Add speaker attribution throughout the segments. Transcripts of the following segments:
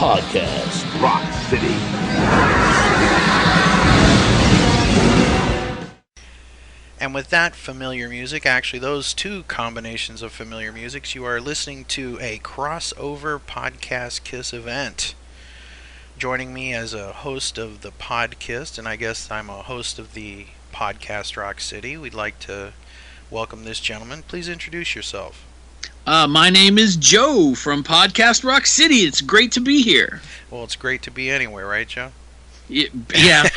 Speaker 1: Podkast Rock City.
Speaker 2: And with that familiar music, actually those two combinations of familiar musics, you are listening to a crossover podcast Kiss event. Joining me as a host of the Podkisst, and I guess I'm a host of the Podcast Rock City, we'd like to welcome this gentleman. Please introduce yourself.
Speaker 3: My name is Joe from Podcast Rock City. It's great to be here.
Speaker 2: Well, it's great to be anywhere, right, Joe?
Speaker 3: Yeah,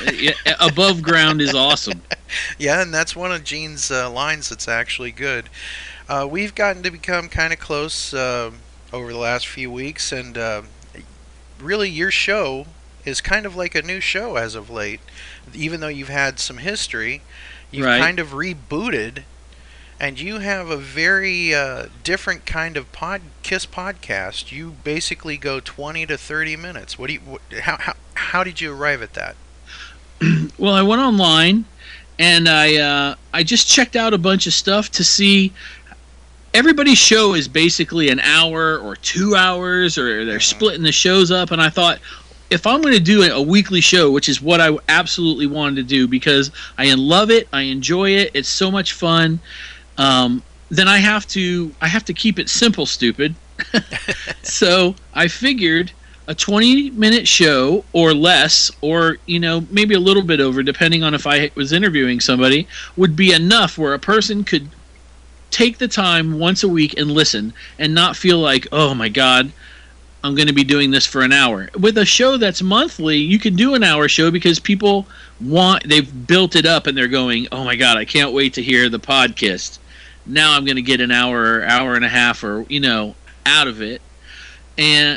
Speaker 3: above ground is awesome.
Speaker 2: Yeah, and that's one of Gene's lines that's actually good. We've gotten to become kind of close over the last few weeks, and really your show is kind of like a new show as of late. Even though you've had some history, you've kind of rebooted. And you have a very different kind of Kiss podcast. You basically go 20 to 30 minutes. How did you arrive at that?
Speaker 3: Well, I went online and I just checked out a bunch of stuff to see. Everybody's show is basically an hour or 2 hours, or they're splitting the shows up. And I thought, if I'm going to do a weekly show, which is what I absolutely wanted to do because I love it, I enjoy it, it's so much fun. Then I have to keep it simple, stupid. So I figured a 20-minute show or less, or maybe a little bit over, depending on if I was interviewing somebody, would be enough where a person could take the time once a week and listen and not feel like, oh my God, I'm going to be doing this for an hour. With a show that's monthly, you can do an hour show because people they've built it up and they're going, oh my God, I can't wait to hear the podcast. Now I'm going to get an hour and a half, or out of it.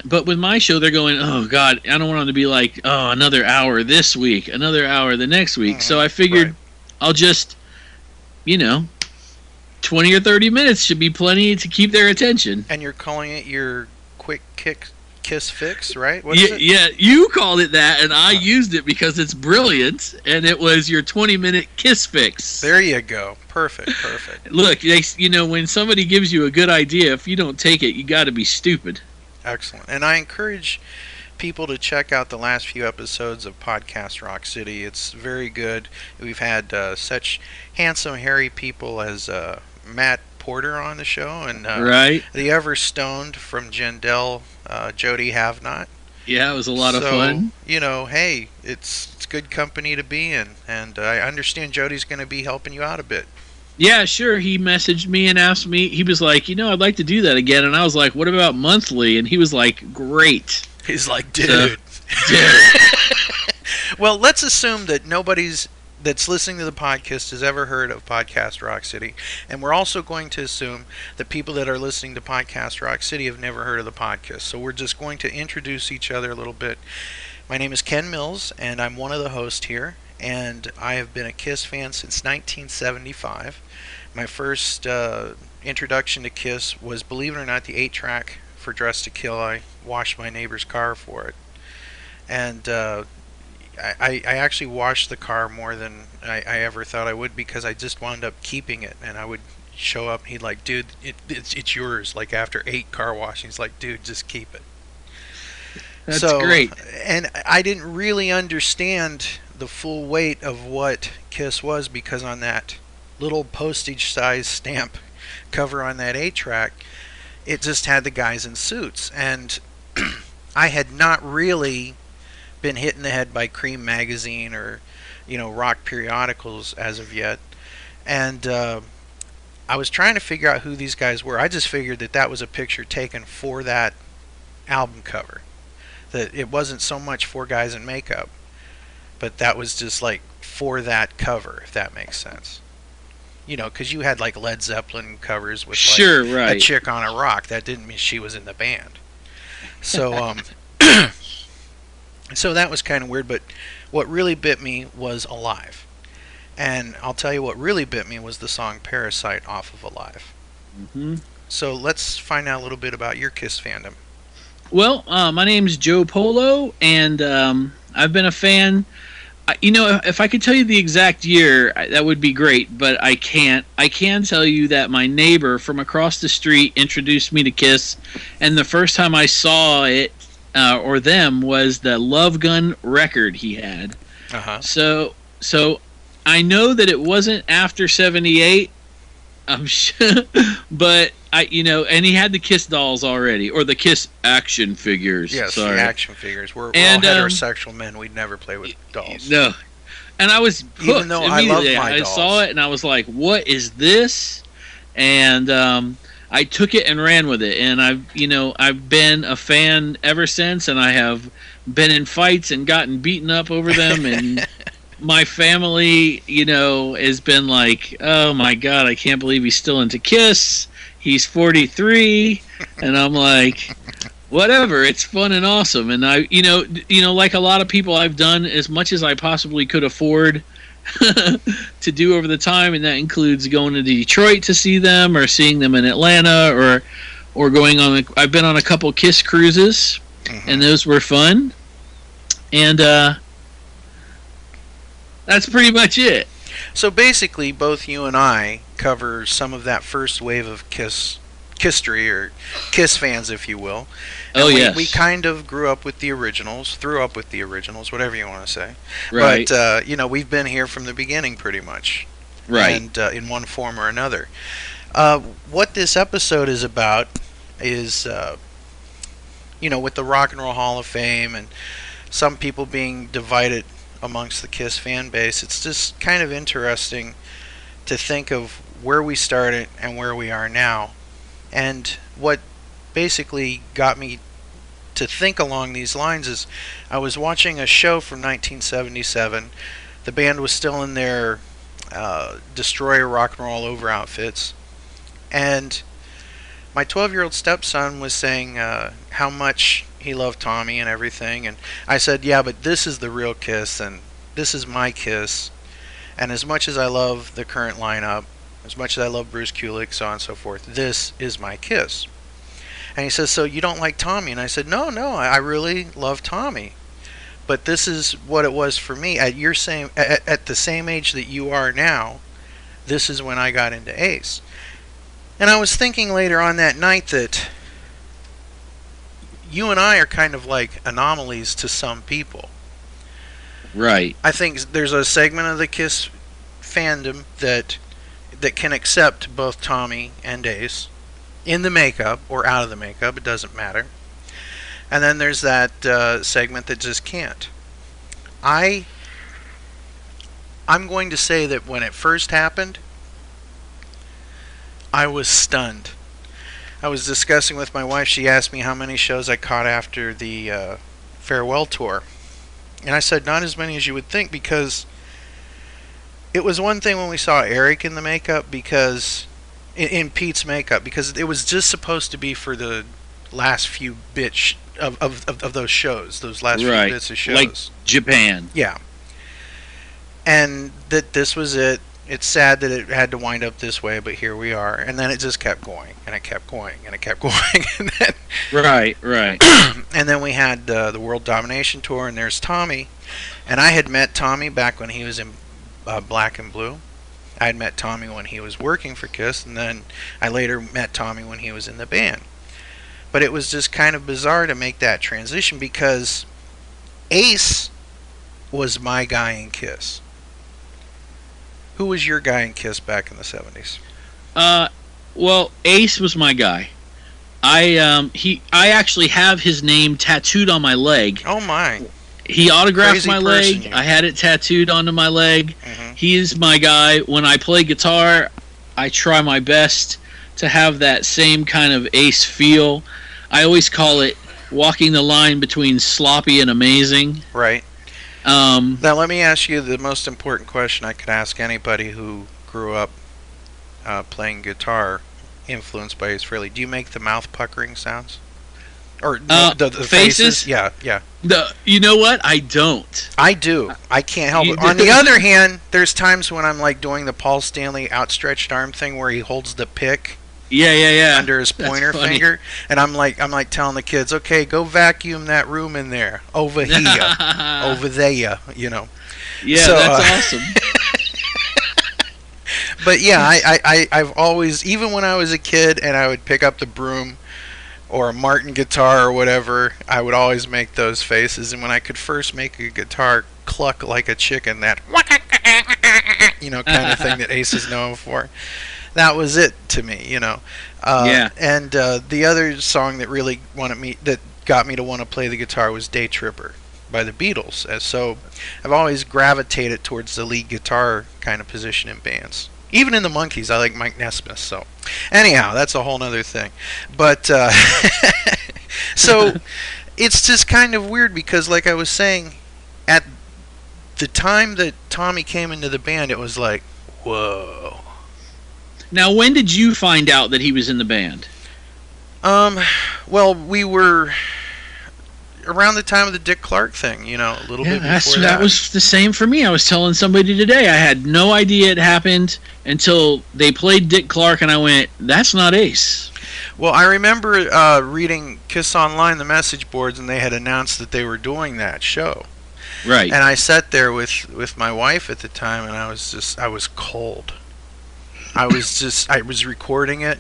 Speaker 3: But with my show, they're going, oh God, I don't want them to be like, oh, another hour this week, another hour the next week. So I figured I'll just, 20 or 30 minutes should be plenty to keep their attention.
Speaker 2: And you're calling it your quick Kiss fix, right? What is it?
Speaker 3: Yeah, you called it that, and I used it because it's brilliant, and it was your 20-minute Kiss fix.
Speaker 2: There you go. Perfect.
Speaker 3: Look, when somebody gives you a good idea, if you don't take it, you got to be stupid.
Speaker 2: Excellent. And I encourage people to check out the last few episodes of Podcast Rock City. It's very good. We've had such handsome, hairy people as Matt Porter on the show, and the ever stoned from Jendell, Jody Havnot.
Speaker 3: Yeah, it was a lot of fun.
Speaker 2: Hey, it's good company to be in, and I understand Jody's going to be helping you out a bit.
Speaker 3: Yeah, sure. He messaged me and asked me. He was like, I'd like to do that again, and I was like, what about monthly? And he was like, great.
Speaker 2: He's like, dude. Well, let's assume that nobody's that's listening to the podcast has ever heard of Podcast Rock City, and we're also going to assume that people that are listening to Podcast Rock City have never heard of the podcast. So we're just going to introduce each other a little bit. My name is Ken Mills, and I'm one of the hosts here, and I have been a Kiss fan since 1975. My first introduction to Kiss was, believe it or not, the 8-track for Dress to Kill. I washed my neighbor's car for it, and I actually washed the car more than I ever thought I would, because I just wound up keeping it, and I would show up and he'd like, dude, it's yours. Like after 8 car washings, like, dude, just keep it.
Speaker 3: That's great.
Speaker 2: And I didn't really understand the full weight of what Kiss was, because on that little postage size stamp cover on that 8-track, it just had the guys in suits, and I had not really been hit in the head by Cream magazine or rock periodicals as of yet, and I was trying to figure out who these guys were. I just figured that was a picture taken for that album cover, that it wasn't so much 4 guys in makeup, but that was just like for that cover, if that makes sense. Because you had like Led Zeppelin covers with a chick on a rock. That didn't mean she was in the band. So so that was kind of weird, but what really bit me was Alive. And I'll tell you what really bit me was the song Parasite off of Alive.
Speaker 3: Mm-hmm.
Speaker 2: So let's find out a little bit about your Kiss fandom.
Speaker 3: Well, my name's Joe Polo, and I've been a fan. If I could tell you the exact year, that would be great, but I can't. I can tell you that my neighbor from across the street introduced me to Kiss, and the first time I saw it, or them was the Love Gun record he had.
Speaker 2: Uh-huh.
Speaker 3: So I know that it wasn't after 78. I'm sure, but and he had the Kiss dolls already, or the Kiss action figures.
Speaker 2: Yes,
Speaker 3: sorry.
Speaker 2: the action figures. We're all heterosexual men. We'd never play with dolls.
Speaker 3: No, and I was hooked
Speaker 2: even though I love
Speaker 3: immediately.
Speaker 2: my
Speaker 3: I
Speaker 2: dolls.
Speaker 3: saw it and I was like, "What is this?" And I took it and ran with it, and I've been a fan ever since, and I have been in fights and gotten beaten up over them, and my family, has been like, "Oh my God, I can't believe he's still into Kiss. He's 43," and I'm like, "Whatever, it's fun and awesome." And I, like a lot of people, I've done as much as I possibly could afford to do over the time, and that includes going to Detroit to see them, or seeing them in Atlanta, or going on. I've been on a couple Kiss cruises, and those were fun, and that's pretty much it.
Speaker 2: So basically, both you and I cover some of that first wave of Kissery, or Kiss fans, if you will. And
Speaker 3: yes.
Speaker 2: We kind of grew up with the originals, whatever you want to say.
Speaker 3: Right.
Speaker 2: But, we've been here from the beginning pretty much.
Speaker 3: Right.
Speaker 2: And in one form or another. What this episode is about is, with the Rock and Roll Hall of Fame and some people being divided amongst the Kiss fan base, it's just kind of interesting to think of where we started and where we are now. And what basically got me to think along these lines is I was watching a show from 1977. The band was still in their Destroyer rock and roll over outfits, and my 12-year-old stepson was saying how much he loved Tommy and everything, and I said, yeah, but this is the real Kiss, and this is my Kiss, and as much as I love the current lineup, as much as I love Bruce Kulick, so on and so forth, this is my Kiss. And he says, so you don't like Tommy? And I said, no, I really love Tommy. But this is what it was for me. At the same age that you are now, this is when I got into Ace. And I was thinking later on that night that you and I are kind of like anomalies to some people.
Speaker 3: Right.
Speaker 2: I think there's a segment of the Kiss fandom that can accept both Tommy and Ace in the makeup or out of the makeup, it doesn't matter. And then there's that segment that just can't. I'm going to say that when it first happened, I was stunned. I was discussing with my wife. She asked me how many shows I caught after the farewell tour. And I said not as many as you would think, because it was one thing when we saw Eric in the makeup, because in Pete's makeup, because it was just supposed to be for the last few bits of those shows, those last few bits of shows.
Speaker 3: Like Japan.
Speaker 2: Yeah. And that this was it. It's sad that it had to wind up this way, but here we are. And then it just kept going, and it kept going, and it kept going. And then,
Speaker 3: Right.
Speaker 2: And then we had the World Domination Tour, and there's Tommy. And I had met Tommy back when he was in Black and Blue. I had met Tommy when he was working for Kiss, and then I later met Tommy when he was in the band. But it was just kind of bizarre to make that transition, because Ace was my guy in Kiss. Who was your guy in Kiss back in the 70s?
Speaker 3: Well, Ace was my guy. I actually have his name tattooed on my leg.
Speaker 2: Oh my.
Speaker 3: He autographed
Speaker 2: Crazy
Speaker 3: my
Speaker 2: person,
Speaker 3: leg.
Speaker 2: you.
Speaker 3: I had it tattooed onto my leg.
Speaker 2: Mm-hmm.
Speaker 3: He is my guy. When I play guitar, I try my best to have that same kind of Ace feel. I always call it walking the line between sloppy and amazing.
Speaker 2: Right. Now let me ask you the most important question I could ask anybody who grew up playing guitar, influenced by Ace Frehley. Do you make the mouth puckering sounds? Or the faces? Yeah.
Speaker 3: You know what? I don't.
Speaker 2: I do. I can't help it. On the other hand, there's times when I'm like doing the Paul Stanley outstretched arm thing where he holds the pick
Speaker 3: Yeah.
Speaker 2: under his pointer finger, and I'm like telling the kids, okay, go vacuum that room in there, over here, over there,
Speaker 3: Yeah,
Speaker 2: so,
Speaker 3: that's awesome.
Speaker 2: But yeah, I've always, even when I was a kid and I would pick up the broom, or a Martin guitar or whatever, I would always make those faces. And when I could first make a guitar cluck like a chicken, that kind of thing that Ace is known for, that was it to me,
Speaker 3: Yeah.
Speaker 2: And the other song that got me to want to play the guitar was Day Tripper by the Beatles. And so I've always gravitated towards the lead guitar kind of position in bands. Even in the Monkees, I like Mike Nesmith. So anyhow, that's a whole other thing. But so it's just kind of weird because, like I was saying, at the time that Tommy came into the band, it was like, whoa.
Speaker 3: Now, when did you find out that he was in the band?
Speaker 2: Well, we were around the time of the Dick Clark thing, a little bit before that.
Speaker 3: That was the same for me. I was telling somebody today, I had no idea it happened until they played Dick Clark, and I went, that's not Ace.
Speaker 2: Well, I remember reading Kiss Online, the message boards, and they had announced that they were doing that show.
Speaker 3: Right.
Speaker 2: And I sat there with my wife at the time, and I was cold. I was recording it,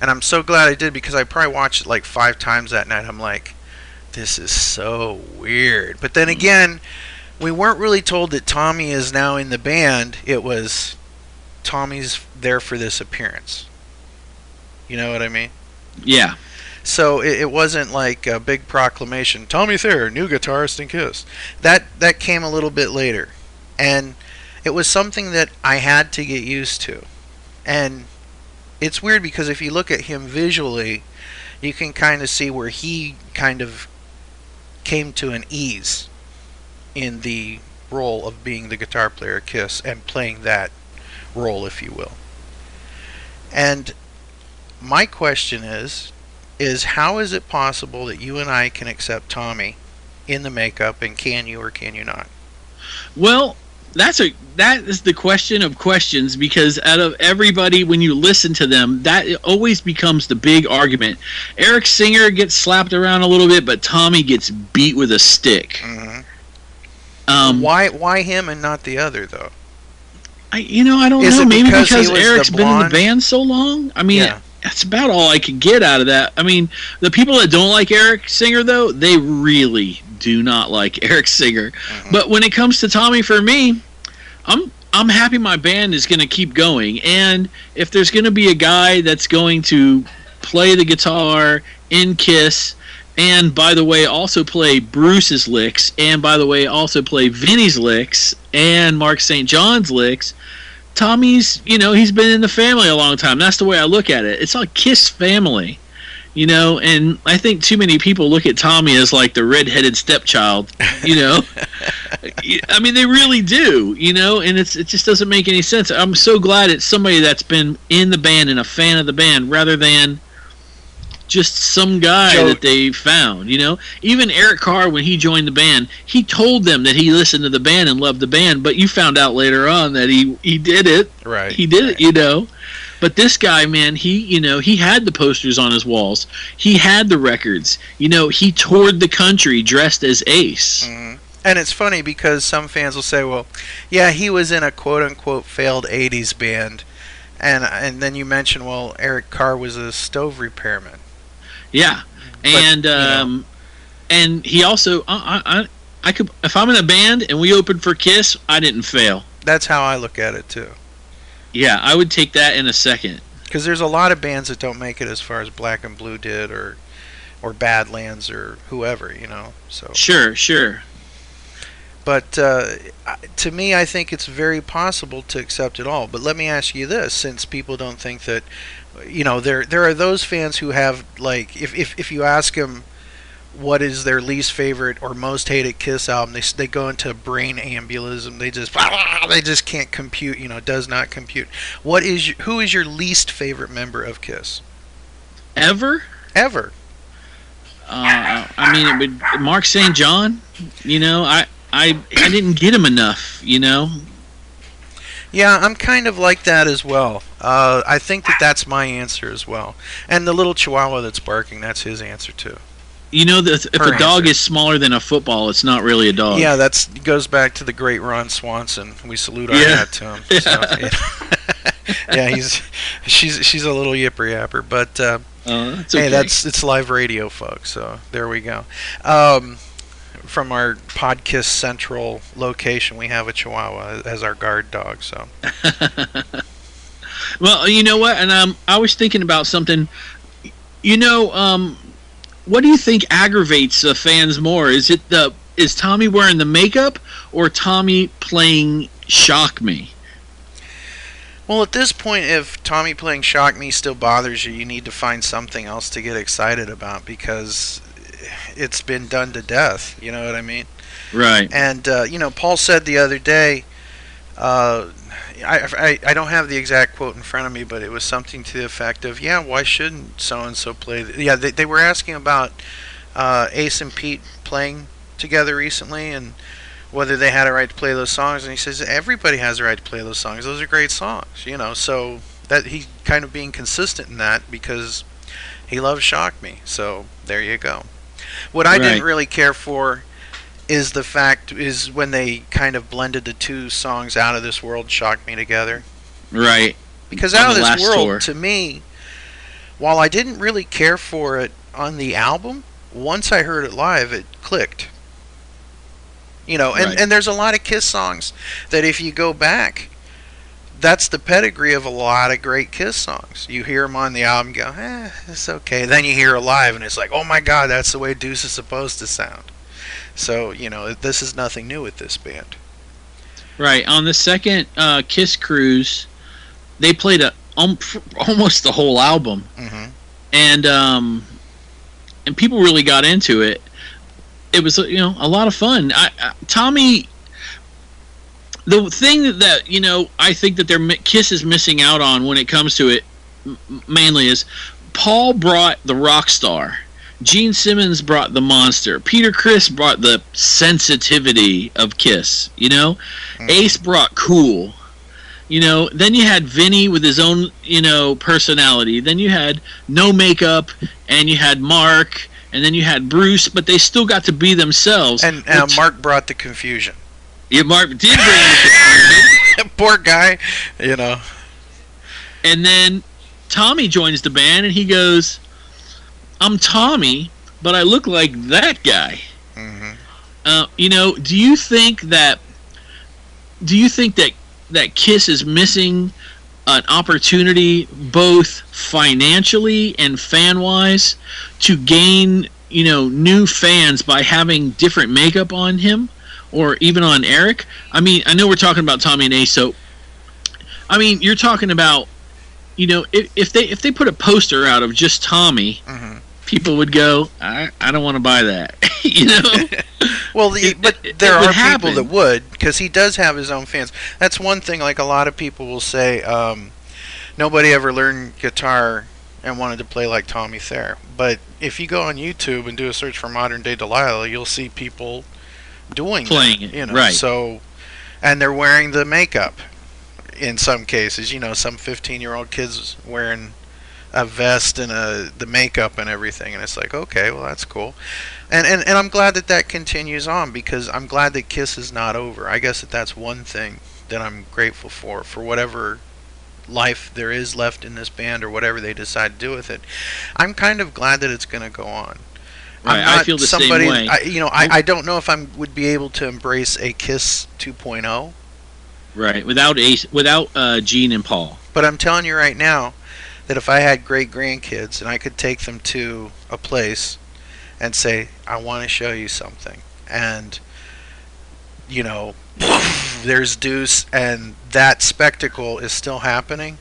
Speaker 2: and I'm so glad I did, because I probably watched it like 5 times that night. I'm like, this is so weird. But then again, we weren't really told that Tommy is now in the band. It was Tommy's there for this appearance. You know what I mean?
Speaker 3: Yeah.
Speaker 2: So it wasn't like a big proclamation, Tommy Thayer, new guitarist in Kiss. That came a little bit later. And it was something that I had to get used to. And it's weird because if you look at him visually, you can kind of see where he kind of came to an ease in the role of being the guitar player at Kiss and playing that role, if you will. And my question is how is it possible that you and I can accept Tommy in the makeup, and can you or can you not?
Speaker 3: Well, that is the question of questions, because out of everybody, when you listen to them, that always becomes the big argument. Eric Singer gets slapped around a little bit, but Tommy gets beat with a stick.
Speaker 2: Mm-hmm. Why him and not the other, though?
Speaker 3: I don't know. Maybe because Eric's been in the band so long. I mean, that's about all I could get out of that. I mean, the people that don't like Eric Singer, though, they really do not like Eric Singer. Mm-hmm. But when it comes to Tommy, for me, I'm happy my band is going to keep going. And if there's going to be a guy that's going to play the guitar in Kiss, and by the way, also play Bruce's licks, and by the way, also play Vinny's licks and Mark St. John's licks, Tommy's, he's been in the family a long time. That's the way I look at it. It's a Kiss family, and I think too many people look at Tommy as like the redheaded stepchild, I mean, they really do, and it just doesn't make any sense. I'm so glad it's somebody that's been in the band and a fan of the band rather than just some guy that they found, Even Eric Carr, when he joined the band, he told them that he listened to the band and loved the band, but you found out later on that he did it.
Speaker 2: Right.
Speaker 3: He did it, But this guy, man, he had the posters on his walls. He had the records. He toured the country dressed as Ace.
Speaker 2: Mm-hmm. And it's funny because some fans will say, well, yeah, he was in a quote-unquote failed 80s band. And then you mention, well, Eric Carr was a stove repairman.
Speaker 3: Yeah, and he also, I could, if I'm in a band and we opened for Kiss, I didn't fail.
Speaker 2: That's how I look at it too.
Speaker 3: Yeah, I would take that in a second.
Speaker 2: Because there's a lot of bands that don't make it as far as Black and Blue did, or Badlands, or whoever, So
Speaker 3: sure.
Speaker 2: But to me, I think it's very possible to accept it all. But let me ask you this, since people don't think that. There are those fans who have, like, if you ask them what is their least favorite or most hated Kiss album, they go into brain embolism. They just can't compute. Does not compute. Who is your least favorite member of Kiss?
Speaker 3: Ever? I mean, it would, Mark St. John. I didn't get him enough.
Speaker 2: Yeah, I'm kind of like that as well. I think that's my answer as well. And the little chihuahua that's barking, that's his answer too.
Speaker 3: If a dog is smaller than a football, it's not really a dog.
Speaker 2: Yeah, that goes back to the great Ron Swanson. We salute our hat to him. So, yeah, she's a little yipper yapper. But
Speaker 3: That's okay.
Speaker 2: Hey, it's live radio, folks. So there we go. From our Podkisst central location, we have a Chihuahua as our guard dog. So.
Speaker 3: Well, you know what? And I was thinking about something. You know, what do you think aggravates the fans more? Is Tommy wearing the makeup or Tommy playing Shock Me?
Speaker 2: Well, at this point, if Tommy playing Shock Me still bothers you, you need to find something else to get excited about because it's been done to death. You know what I mean?
Speaker 3: Right.
Speaker 2: And Paul said the other day. I don't have the exact quote in front of me, but it was something to the effect of, yeah, why shouldn't so-and-so play? Yeah, they were asking about Ace and Pete playing together recently and whether they had a right to play those songs. And he says, everybody has a right to play those songs. Those are great songs, So that he's kind of being consistent in that because he loves Shock Me. So there you go. What I didn't really care for is when they kind of blended the two songs Out of This World, Shock Me together.
Speaker 3: Right.
Speaker 2: Because Out of This World, to me, while I didn't really care for it on the album, once I heard it live, it clicked. And there's a lot of Kiss songs that if you go back, that's the pedigree of a lot of great Kiss songs. You hear them on the album, and go, it's okay. Then you hear it live, and it's like, oh my God, that's the way Deuce is supposed to sound. So, this is nothing new with this band.
Speaker 3: Right. On the second Kiss cruise, they played almost the whole album.
Speaker 2: Mm-hmm.
Speaker 3: And people really got into it. It was, a lot of fun. Tommy, the thing that I think that Kiss is missing out on when it comes to it, mainly is Paul brought the rock star. Gene Simmons brought the monster. Pcrc brought the sensitivity of Kiss. Mm-hmm. Ace brought cool. Then you had Vinny with his own, personality. Then you had no makeup, and you had Mark, and then you had Bruce, but they still got to be themselves.
Speaker 2: And Mark brought the confusion.
Speaker 3: Yeah, Mark did bring the confusion.
Speaker 2: Poor guy,
Speaker 3: And then Tommy joins the band, and he goes, I'm Tommy, but I look like that guy.
Speaker 2: Mm-hmm.
Speaker 3: Do you think that Kiss is missing an opportunity both financially and fan-wise to gain, new fans by having different makeup on him or even on Eric? I mean, I know we're talking about Tommy and Ace, so I mean, you're talking about, if they put a poster out of just Tommy,
Speaker 2: mm-hmm.
Speaker 3: people would go, I don't want to buy that.
Speaker 2: Well, but there are people that would, because he does have his own fans. That's one thing, like a lot of people will say, nobody ever learned guitar and wanted to play like Tommy Thayer. But if you go on YouTube and do a search for Modern Day Delilah, you'll see people playing it,
Speaker 3: right.
Speaker 2: So, and they're wearing the makeup in some cases. Some 15-year-old kids wearing a vest and the makeup and everything, and it's like, okay, well, that's cool. And I'm glad that continues on, because I'm glad that Kiss is not over. I guess that's one thing that I'm grateful for whatever life there is left in this band or whatever they decide to do with it. I'm kind of glad that it's going to go on.
Speaker 3: Right, I feel the same way.
Speaker 2: I don't know if I would be able to embrace a Kiss 2.0.
Speaker 3: Right, without Gene and Paul.
Speaker 2: But I'm telling you right now that if I had great grandkids and I could take them to a place and say, I want to show you something, and there's Deuce and that spectacle is still happening,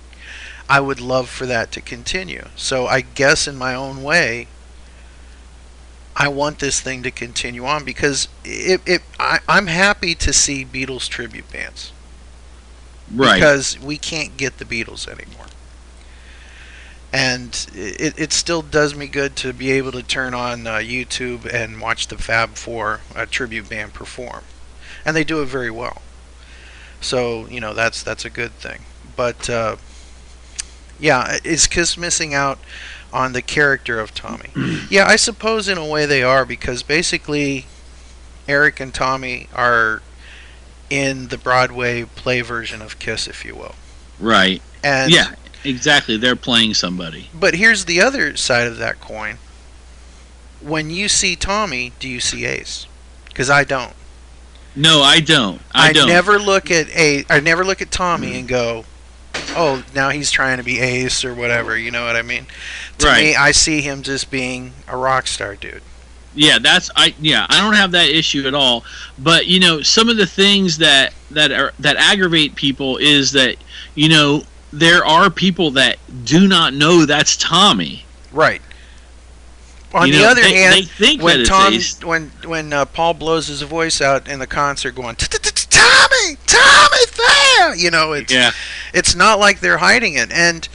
Speaker 2: I would love for that to continue. So I guess in my own way, I want this thing to continue on, because I'm happy to see Beatles tribute bands.
Speaker 3: Right.
Speaker 2: Because we can't get the Beatles anymore. And it still does me good to be able to turn on YouTube and watch the Fab Four tribute band perform, and they do it very well. So that's a good thing. But yeah, is Kiss missing out on the character of Tommy? Yeah, I suppose in a way they are, because basically Eric and Tommy are in the Broadway play version of Kiss, if you will.
Speaker 3: Right.
Speaker 2: And
Speaker 3: yeah. exactly. They're playing somebody.
Speaker 2: But here's the other side of that coin. When you see Tommy, do you see Ace? Because I don't.
Speaker 3: No, I don't. I don't.
Speaker 2: never look at I never look at Tommy and go, "Oh, now he's trying to be Ace or whatever." You know what I mean? To me, I see him just being a rock star dude.
Speaker 3: Yeah, I don't have that issue at all. But some of the things that aggravate people is that there are people that do not know that's Tommy.
Speaker 2: Right. On the other hand,
Speaker 3: they think
Speaker 2: when
Speaker 3: that it's Ace.
Speaker 2: when Paul blows his voice out in the concert, going Tommy Thayer, it's not like they're hiding it. And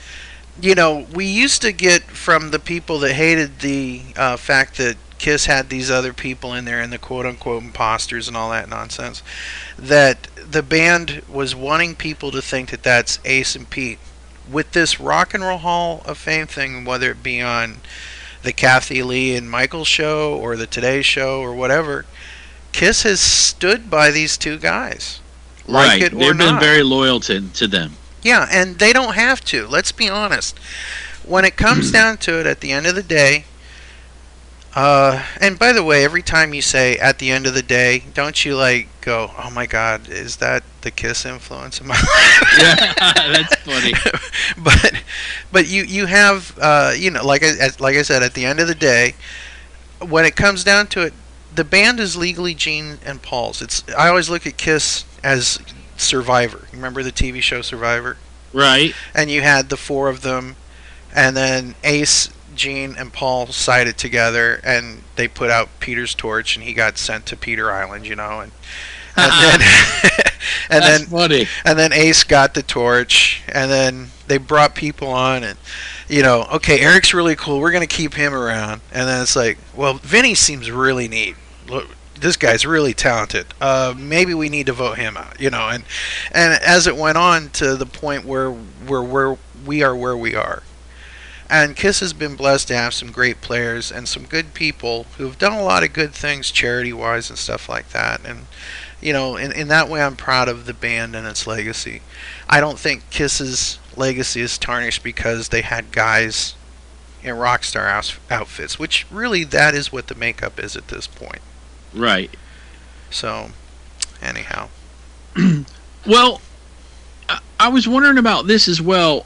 Speaker 2: we used to get from the people that hated the fact that Kiss had these other people in there and the quote-unquote imposters and all that nonsense, that the band was wanting people to think that that's Ace and Pete. With this Rock and Roll Hall of Fame thing, whether it be on the Kathy Lee and Michael show or the Today Show or whatever, Kiss has stood by these two guys. Like it or
Speaker 3: They've been
Speaker 2: not.
Speaker 3: very loyal to them.
Speaker 2: Yeah, and they don't have to. Let's be honest. When it comes down to it, at the end of the day, and by the way, every time you say "at the end of the day," don't you go, "Oh my God, is that the Kiss influence in my life?"
Speaker 3: Yeah, that's funny.
Speaker 2: but you have like I said, at the end of the day, when it comes down to it, the band is legally Gene and Paul's. I always look at Kiss as Survivor. Remember the TV show Survivor?
Speaker 3: Right.
Speaker 2: And you had the four of them, and then Ace, Gene, and Paul sided together, and they put out Peter's torch, and he got sent to Peter Island, and then
Speaker 3: That's funny.
Speaker 2: And then Ace got the torch, and then they brought people on, and okay, Eric's really cool, we're gonna keep him around, and then it's like, well, Vinny seems really neat. Look, this guy's really talented. Maybe we need to vote him out, and as it went on to the point where we are where we are. And Kiss has been blessed to have some great players and some good people who have done a lot of good things charity-wise and stuff like that. And, in that way, I'm proud of the band and its legacy. I don't think Kiss's legacy is tarnished because they had guys in rock star outfits, which really that is what the makeup is at this point.
Speaker 3: Right.
Speaker 2: So, anyhow.
Speaker 3: Well, I was wondering about this as well.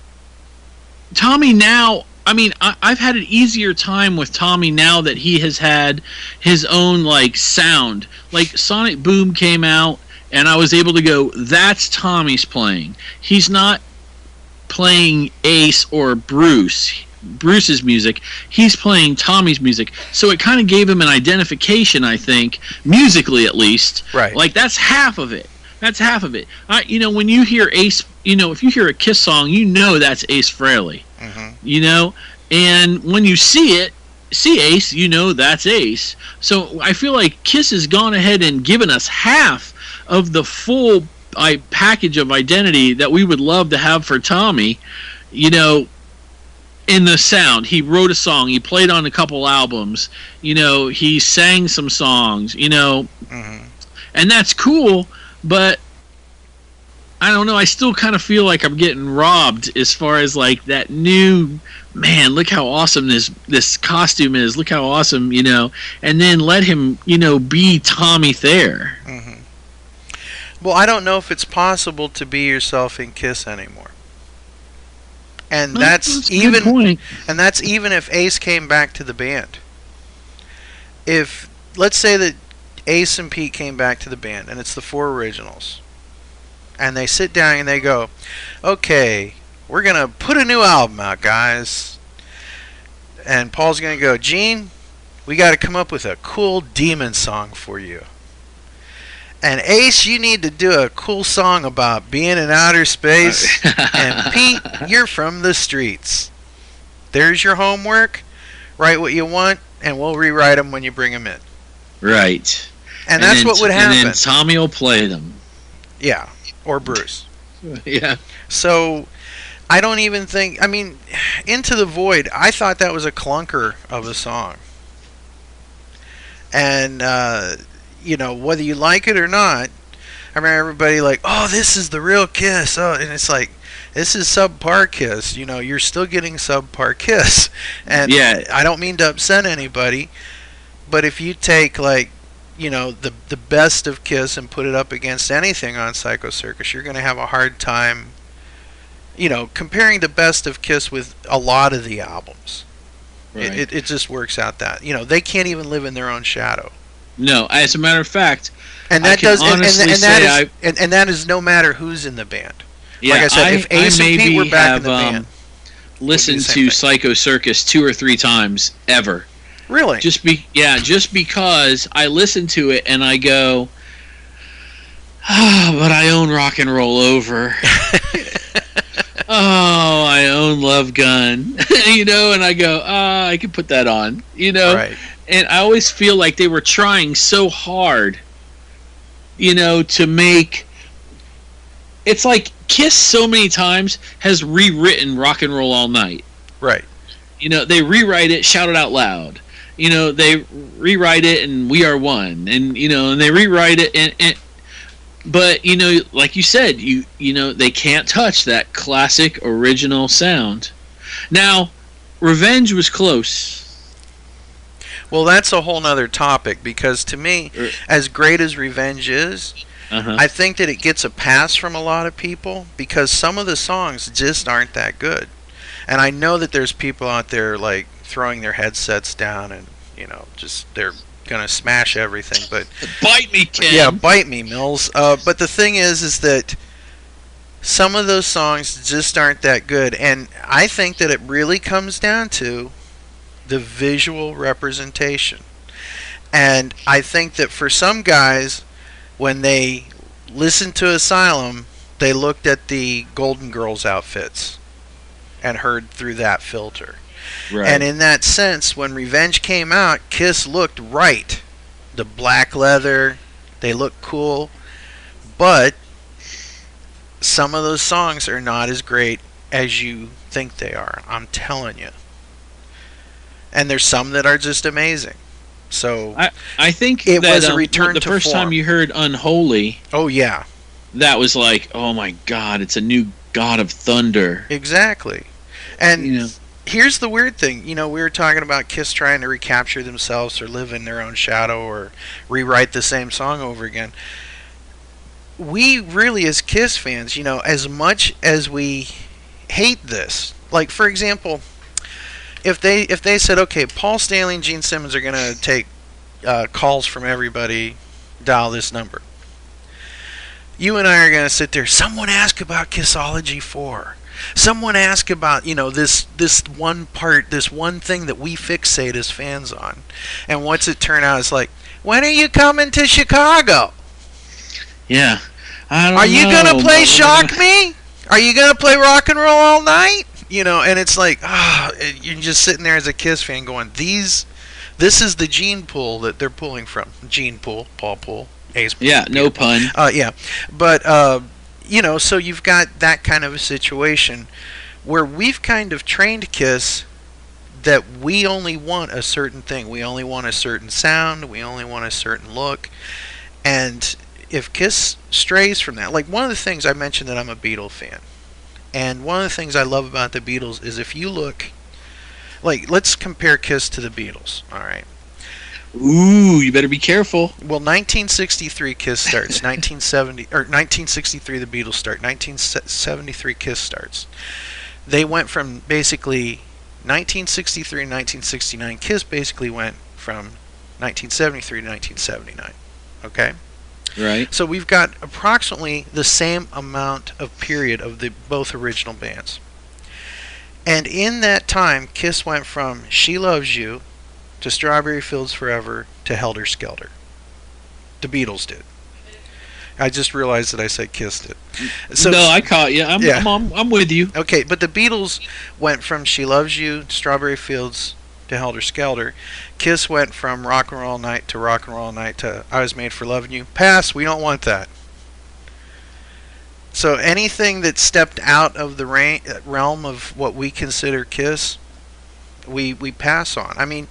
Speaker 3: Tommy now, I've had an easier time with Tommy now that he has had his own sound. Like Sonic Boom came out, and I was able to go, that's Tommy's playing. He's not playing Ace or Bruce's music. He's playing Tommy's music. So it kind of gave him an identification, I think, musically at least.
Speaker 2: Right.
Speaker 3: That's half of it. That's half of it. When you hear Ace, if you hear a Kiss song, that's Ace Frehley.
Speaker 2: Mm-hmm.
Speaker 3: And when you see Ace, that's Ace. So I feel like Kiss has gone ahead and given us half of the full package of identity that we would love to have for Tommy, in the sound. He wrote a song, he played on a couple albums, he sang some songs,
Speaker 2: Mm-hmm.
Speaker 3: and that's cool. But I don't know, I still kind of feel like I'm getting robbed as far as that new, man, look how awesome this costume is, look how awesome, and then let him, be Tommy Thayer.
Speaker 2: Mm-hmm. Well, I don't know if it's possible to be yourself in Kiss anymore. And that's even
Speaker 3: point.
Speaker 2: And that's even if Ace came back to the band. If let's say that Ace and Pete came back to the band, and it's the four originals, and they sit down and they go, okay, we're going to put a new album out, guys. And Paul's going to go, Gene, we got to come up with a cool demon song for you. And Ace, you need to do a cool song about being in outer space. And Pete, you're from the streets. There's your homework. Write what you want, and we'll rewrite them when you bring them in.
Speaker 3: Right.
Speaker 2: And that's what would happen.
Speaker 3: And then Tommy will play them.
Speaker 2: Yeah, or Bruce.
Speaker 3: Yeah.
Speaker 2: So I don't even think, Into the Void, I thought that was a clunker of a song. And, whether you like it or not, I remember everybody like, oh, this is the real Kiss. Oh, and it's like, this is subpar Kiss. You know, you're still getting subpar Kiss. And
Speaker 3: Yeah.
Speaker 2: I don't mean to upset anybody, but if you take like, you know, the best of Kiss and put it up against anything on Psycho Circus, you're going to have a hard time, you know, comparing the best of Kiss with a lot of the albums.
Speaker 3: Right.
Speaker 2: It just works out that, you know, they can't even live in their own shadow.
Speaker 3: No, as a matter of fact,
Speaker 2: And that
Speaker 3: I can
Speaker 2: does,
Speaker 3: honestly say
Speaker 2: and that is no matter who's in the band.
Speaker 3: yeah,
Speaker 2: Like I said, if Ace and Pete were back in the band,
Speaker 3: listened
Speaker 2: same
Speaker 3: to
Speaker 2: thing.
Speaker 3: Psycho Circus 2 or 3 times ever.
Speaker 2: really,
Speaker 3: Just because I listen to it and I go, but I own Rock and Roll Over. Oh, I own Love Gun. You know, and I go, I can put that on. You know,
Speaker 2: right,
Speaker 3: and I always feel like they were trying so hard, you know, to make. It's like Kiss so many times has rewritten Rock and Roll All Night.
Speaker 2: right,
Speaker 3: You know, they rewrite it, shout it out loud. You know, they rewrite it and We Are One, and you know, and they rewrite it and but you know, like you said, you know, they can't touch that classic original sound. Now, Revenge was close.
Speaker 2: Well, that's a whole nother topic, because to me, as great as Revenge is, I think that it gets a pass from a lot of people because some of the songs just aren't that good. And I know that there's people out there like throwing their headsets down and, you know, just they're gonna smash everything. But
Speaker 3: Bite me, Ken.
Speaker 2: yeah, bite me, Mills. But the thing is that some of those songs just aren't that good, and I think that it really comes down to the visual representation. And I think that for some guys, when they listened to Asylum, they looked at the Golden Girls outfits and heard through that filter.
Speaker 3: Right.
Speaker 2: And in that sense, when Revenge came out, Kiss looked right. The black leather, they looked cool. But some of those songs are not as great as you think they are. I'm telling you. And there's some that are just amazing. So
Speaker 3: I think
Speaker 2: it
Speaker 3: that,
Speaker 2: was a return
Speaker 3: the
Speaker 2: to
Speaker 3: first
Speaker 2: form.
Speaker 3: time you heard Unholy,
Speaker 2: Oh yeah,
Speaker 3: that was like, oh my God, it's a new God of Thunder.
Speaker 2: exactly. And
Speaker 3: You know.
Speaker 2: here's the weird thing. You know, we were talking about Kiss trying to recapture themselves or live in their own shadow or rewrite the same song over again. We really, as Kiss fans, you know, as much as we hate this, like for example, if they said, okay, Paul Stanley and Gene Simmons are going to take calls from everybody, dial this number. You and I are going to sit there. Someone ask about Kissology 4. Someone ask about, you know, this one part, this one thing that we fixate as fans on. And what's it turn out? It's like, when are you coming to Chicago?
Speaker 3: Yeah. I don't
Speaker 2: Are you
Speaker 3: know,
Speaker 2: going to play
Speaker 3: but-
Speaker 2: Shock Me? Are you going to play Rock and Roll All Night? You know, and it's like, you're just sitting there as a Kiss fan going, this is the gene pool that they're pulling from. Gene pool, Paul Pool, Ace Pool.
Speaker 3: Yeah, no pun.
Speaker 2: Yeah. But, you know, so you've got that kind of a situation where we've kind of trained Kiss that we only want a certain thing. We only want a certain sound. We only want a certain look. And if Kiss strays from that, like one of the things I mentioned that I'm a Beatles fan. And one of the things I love about the Beatles is if you look, like, let's compare Kiss to the Beatles, all right?
Speaker 3: Ooh, you better be careful.
Speaker 2: Well, 1963 Kiss starts, 1963 the Beatles start, 1973 Kiss starts. They went from basically 1963 and 1969. Kiss basically went from 1973 to 1979, okay?
Speaker 3: Right.
Speaker 2: So we've got approximately the same amount of period of the both original bands. And in that time, Kiss went from She Loves You to Strawberry Fields Forever to Helter Skelter. The Beatles did. I just realized that I said Kiss did. So,
Speaker 3: no, I caught you. I'm with you.
Speaker 2: okay, but the Beatles went from She Loves You to Strawberry Fields to Helter Skelter. Kiss went from Rock and Roll Night to Rock and Roll Night to I Was Made for Loving You. Pass, we don't want that. So anything that stepped out of the realm of what we consider Kiss, we pass on. I mean,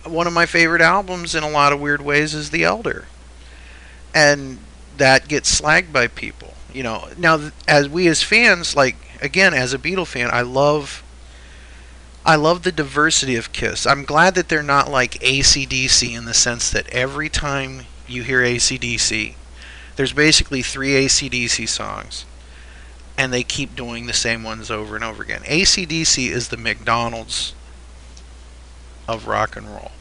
Speaker 2: one of my favorite albums in a lot of weird ways is The Elder. And, that gets slagged by people. Now as we as fans, like again, as a Beatle fan, I love the diversity of Kiss. I'm glad that they're not like AC/DC in the sense that every time you hear AC/DC, there's basically 3 AC/DC songs, and they keep doing the same ones over and over again. AC/DC is the McDonald's of rock and roll.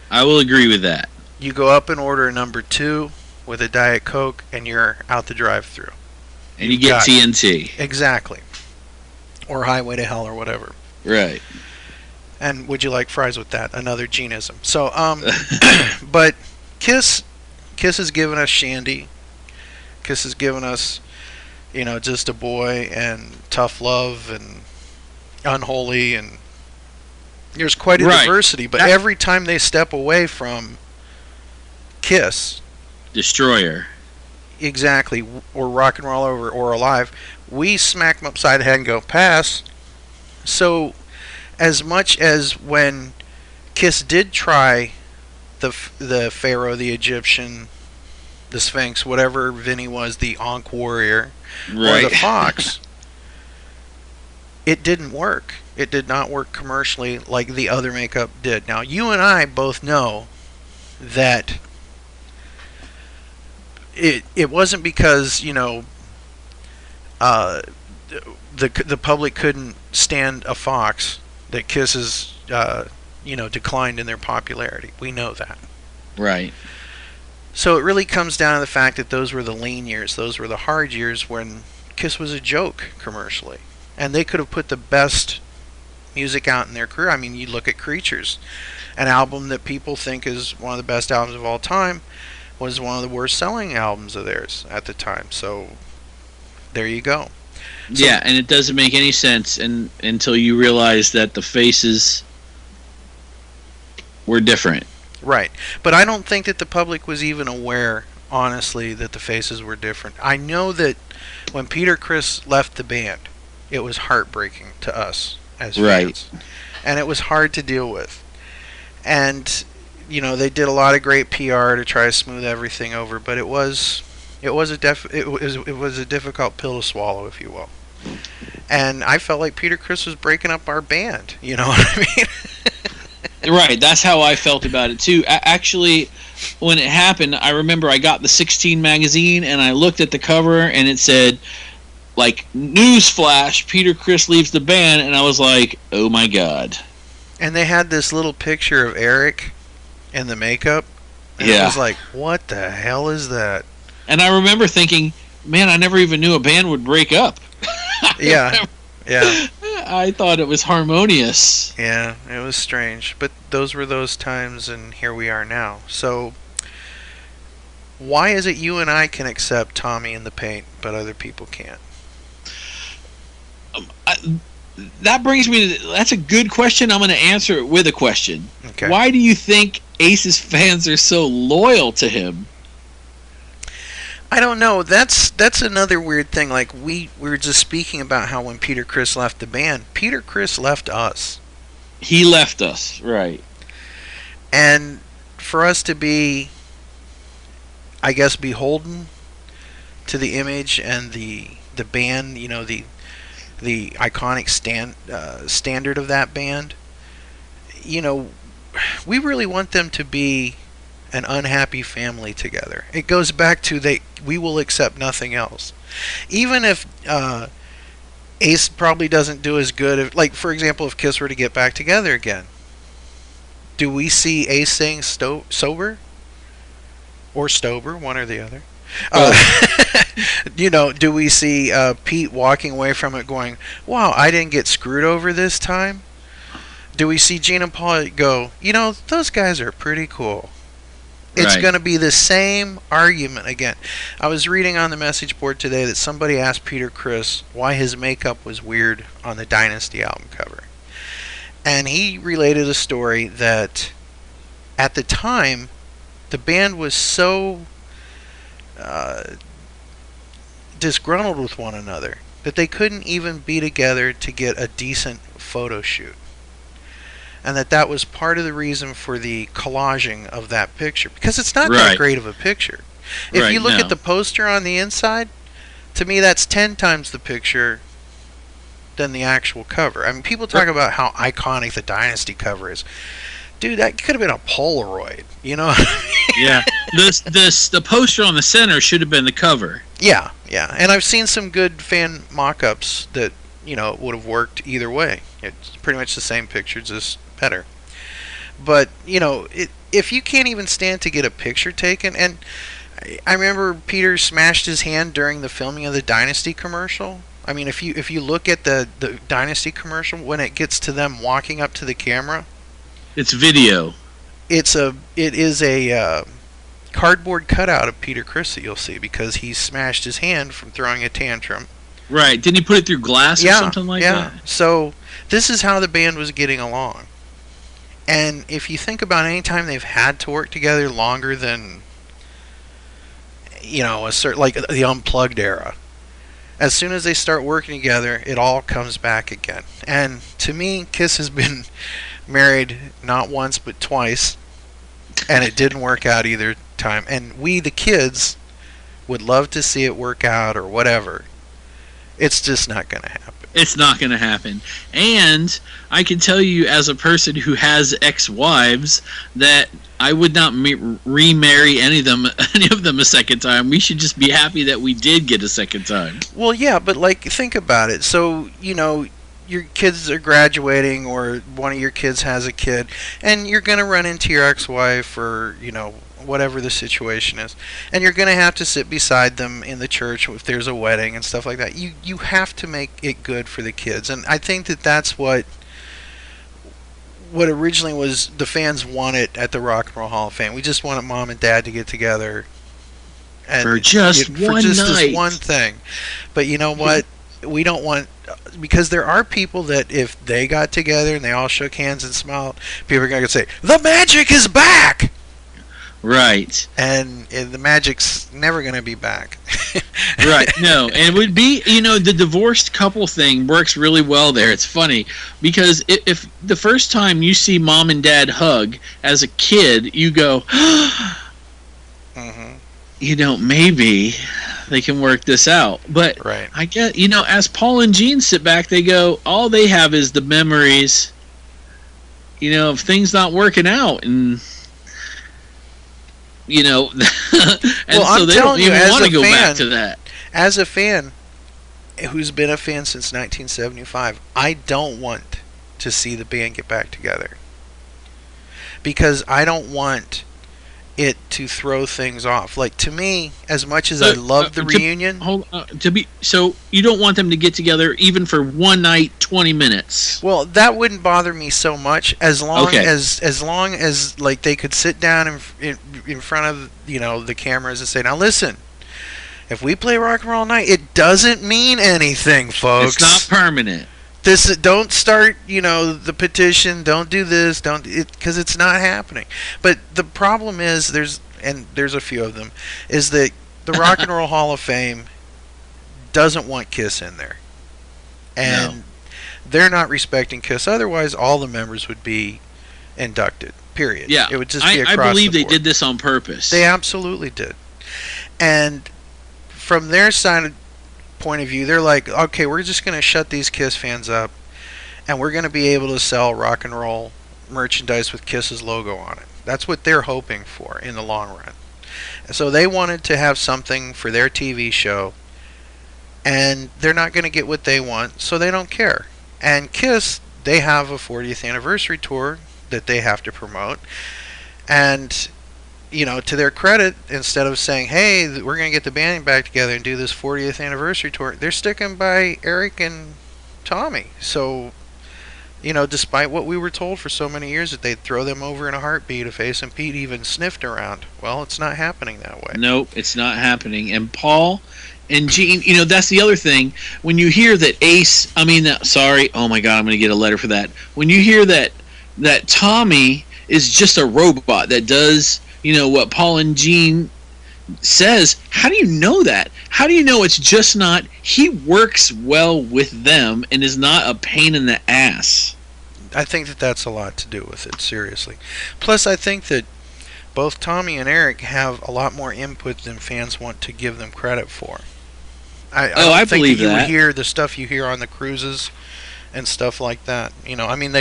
Speaker 3: I will agree with that.
Speaker 2: You go up and order a number 2 with a Diet Coke, and you're out the drive-thru.
Speaker 3: And you get TNT.
Speaker 2: Exactly. Or Highway to Hell or whatever.
Speaker 3: Right.
Speaker 2: And would you like fries with that? Another Genism. So, but Kiss has given us Shandy. Kiss has given us, Just a Boy and Tough Love and Unholy, and there's quite a diversity. But every time they step away from Kiss,
Speaker 3: Destroyer,
Speaker 2: exactly, or Rock and Roll Over or Alive, we smack them upside the head and go, pass. So, as much as when Kiss did try the Pharaoh, the Egyptian, the Sphinx, whatever Vinny was, the Ankh Warrior, or the Fox, it didn't work. It did not work commercially like the other makeup did. Now, you and I both know that it wasn't because, the public couldn't stand a Fox that Kiss has, declined in their popularity. We know that.
Speaker 3: Right.
Speaker 2: So it really comes down to the fact that those were the lean years. Those were the hard years when Kiss was a joke commercially. And they could have put the best music out in their career. I mean, you look at Creatures, an album that people think is one of the best albums of all time, was one of the worst selling albums of theirs at the time. So there you go. So,
Speaker 3: yeah, and it doesn't make any sense until you realize that the faces were different.
Speaker 2: Right. But I don't think that the public was even aware, honestly, that the faces were different. I know that when Peter Criss left the band, it was heartbreaking to us as fans.
Speaker 3: Right.
Speaker 2: And it was hard to deal with. And, they did a lot of great PR to try to smooth everything over, but it was a difficult pill to swallow, if you will. And I felt like Peter Criss was breaking up our band. You know what I mean?
Speaker 3: Right. That's how I felt about it too. Actually, when it happened, I remember I got the 16 magazine and I looked at the cover and it said, like, newsflash, Peter Criss leaves the band, and I was like, oh my god.
Speaker 2: And they had this little picture of Eric in the makeup. And
Speaker 3: yeah.
Speaker 2: I was like, what the hell is that?
Speaker 3: And I remember thinking, man, I never even knew a band would break up.
Speaker 2: Yeah. Yeah.
Speaker 3: I thought it was harmonious.
Speaker 2: Yeah, it was strange. But those were those times, and here we are now. So, why is it you and I can accept Tommy in the Paint, but other people can't?
Speaker 3: That brings me to... That's a good question. I'm going to answer it with a question.
Speaker 2: Okay.
Speaker 3: Why do you think Ace's fans are so loyal to him?
Speaker 2: I don't know. That's another weird thing. Like, we were just speaking about how when Peter Criss left the band, Peter Criss left us.
Speaker 3: He left us, right.
Speaker 2: And for us to be, I guess, beholden to the image and the band, the iconic standard of that band, we really want them to be an unhappy family together. It goes back to we will accept nothing else. Even if Ace probably doesn't do as good, like, for example, if Kiss were to get back together again, do we see Ace saying sober? Or Stober, one or the other? Do we see Pete walking away from it going, wow, I didn't get screwed over this time? Do we see Gene and Paul go, those guys are pretty cool? It's going to be the same argument again. I was reading on the message board today that somebody asked Peter Criss why his makeup was weird on the Dynasty album cover. And he related a story that at the time, the band was so disgruntled with one another that they couldn't even be together to get a decent photo shoot. And that was part of the reason for the collaging of that picture. Because it's not that great of a picture. If
Speaker 3: Right,
Speaker 2: you look
Speaker 3: no.
Speaker 2: at the poster on the inside, to me that's 10 times the picture than the actual cover. I mean, people talk about how iconic the Dynasty cover is. Dude, that could have been a Polaroid, you know?
Speaker 3: Yeah. The poster on the center should have been the cover.
Speaker 2: Yeah, yeah. And I've seen some good fan mock-ups that, would have worked either way. It's pretty much the same picture, just better. But, if you can't even stand to get a picture taken, and I remember Peter smashed his hand during the filming of the Dynasty commercial. I mean, if you look at the Dynasty commercial, when it gets to them walking up to the camera,
Speaker 3: it's video.
Speaker 2: it is a cardboard cutout of Pcrc that you'll see because he smashed his hand from throwing a tantrum.
Speaker 3: Right. Didn't he put it through glass or something like that?
Speaker 2: So this is how the band was getting along. And if you think about any time they've had to work together longer than, a certain, like the Unplugged era, as soon as they start working together, it all comes back again. And to me, Kiss has been married not once but twice, and it didn't work out either time. And we, the kids, would love to see it work out or whatever. It's just not going to happen.
Speaker 3: It's not going to happen. And I can tell you, as a person who has ex-wives, that I would not remarry any of them a second time. We should just be happy that we did get a second time.
Speaker 2: Well, yeah, but think about it. So, your kids are graduating, or one of your kids has a kid, and you're going to run into your ex-wife, or whatever the situation is, and you're going to have to sit beside them in the church if there's a wedding and stuff like that. You have to make it good for the kids, and I think that's what originally was the fans wanted at the Rock and Roll Hall of Fame. We just wanted mom and dad to get together and
Speaker 3: for just
Speaker 2: this one thing. But you know what? We don't want, because there are people that if they got together and they all shook hands and smiled, people are going to say, the magic is back!
Speaker 3: Right.
Speaker 2: And the magic's never going to be back.
Speaker 3: Right. No. And it would be, the divorced couple thing works really well there. It's funny because if the first time you see mom and dad hug as a kid, you go, maybe they can work this out. But
Speaker 2: right.
Speaker 3: I get, as Paul and Gene sit back, they go, all they have is the memories, of things not working out. And and
Speaker 2: well,
Speaker 3: so they don't even want to go back to that.
Speaker 2: As a fan who's been a fan since 1975, I don't want to see the band get back together. Because I don't want it to throw things off. Like, to me, as much as I love the reunion...
Speaker 3: So you don't want them to get together even for one night, 20 minutes?
Speaker 2: Well, that wouldn't bother me so much as long as like they could sit down in front of the cameras and say, now listen, if we play Rock and Roll Night, it doesn't mean anything, folks.
Speaker 3: It's not permanent.
Speaker 2: Don't start, the petition. Don't do this. Because it's not happening. But the problem is, there's a few of them, is that the Rock and Roll Hall of Fame doesn't want Kiss in there, and they're not respecting Kiss. Otherwise, all the members would be inducted. Period.
Speaker 3: Yeah,
Speaker 2: it would just be across
Speaker 3: I believe
Speaker 2: the
Speaker 3: they
Speaker 2: board.
Speaker 3: did this on purpose.
Speaker 2: They absolutely did, and from their side point of view, they're like, okay, we're just going to shut these Kiss fans up, and we're going to be able to sell rock and roll merchandise with Kiss's logo on it. That's what they're hoping for in the long run. And so they wanted to have something for their TV show, and they're not going to get what they want, so they don't care. And Kiss, they have a 40th anniversary tour that they have to promote, and to their credit, instead of saying, hey, we're going to get the band back together and do this 40th anniversary tour, they're sticking by Eric and Tommy. So, despite what we were told for so many years that they'd throw them over in a heartbeat if Ace and Pete even sniffed around, well, it's not happening that way.
Speaker 3: Nope, it's not happening. And Paul and Gene, that's the other thing. When you hear that oh my God, I'm going to get a letter for that. When you hear that Tommy is just a robot that does what Paul and Gene says, how do you know that? How do you know it's just not, he works well with them and is not a pain in the ass?
Speaker 2: I think that's a lot to do with it, seriously. Plus, I think that both Tommy and Eric have a lot more input than fans want to give them credit for. I don't
Speaker 3: I
Speaker 2: think
Speaker 3: believe
Speaker 2: that you would
Speaker 3: that.
Speaker 2: hear the stuff you hear on the cruises and stuff like that. You know, I mean,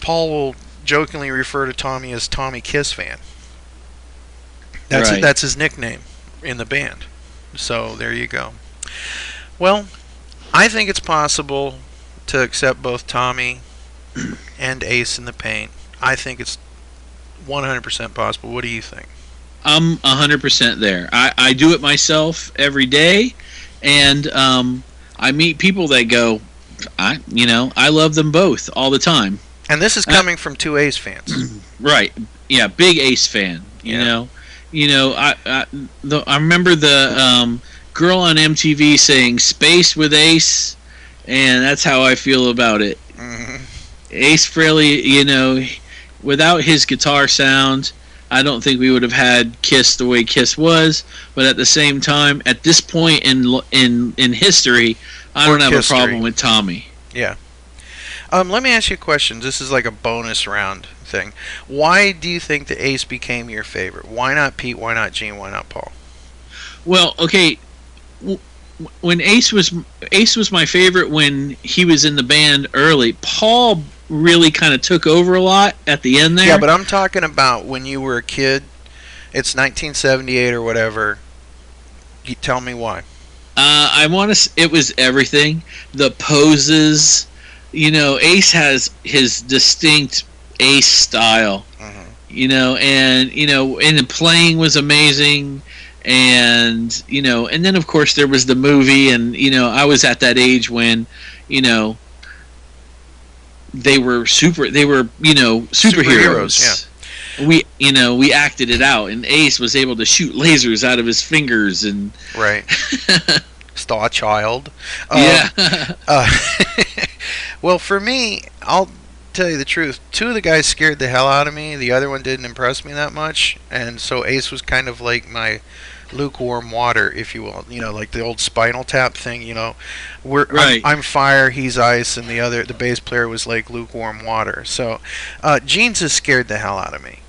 Speaker 2: Paul will jokingly refer to Tommy as Tommy Kiss fan.
Speaker 3: Right.
Speaker 2: That's his nickname in the band. So there you go. Well, I think it's possible to accept both Tommy and Ace in the Paint. I think it's 100% possible. What do you think?
Speaker 3: I'm 100% there. I do it myself every day, and I meet people that go, I love them both all the time.
Speaker 2: And this is coming from two Ace fans.
Speaker 3: Right. Yeah, big Ace fan.
Speaker 2: Yeah.
Speaker 3: I remember the girl on MTV saying "Space with Ace," and that's how I feel about it.
Speaker 2: Mm-hmm.
Speaker 3: Ace Frehley, without his guitar sound, I don't think we would have had Kiss the way Kiss was. But at the same time, at this point in history, I don't have a problem with Tommy.
Speaker 2: Yeah. Let me ask you a question. This is like a bonus round thing. Why do you think the Ace became your favorite? Why not Pete? Why not Gene? Why not Paul?
Speaker 3: Well, okay. When Ace was my favorite when he was in the band early. Paul really kind of took over a lot at the end there.
Speaker 2: Yeah, but I'm talking about when you were a kid. It's 1978 or whatever. You tell me why.
Speaker 3: I want to. It was everything. The poses. Ace has his distinct Ace style.
Speaker 2: Mm-hmm.
Speaker 3: And the playing was amazing. And and then of course there was the movie, and I was at that age when they were superheroes.
Speaker 2: Yeah.
Speaker 3: We acted it out, and Ace was able to shoot lasers out of his fingers, and
Speaker 2: Right. Star Child.
Speaker 3: Yeah.
Speaker 2: Well, for me, I'll tell you the truth. Two of the guys scared the hell out of me. The other one didn't impress me that much, and so Ace was kind of like my lukewarm water, if you will. Like the old Spinal Tap thing.
Speaker 3: Right.
Speaker 2: I'm fire, he's ice, and the bass player was like lukewarm water. So, Gene just scared the hell out of me.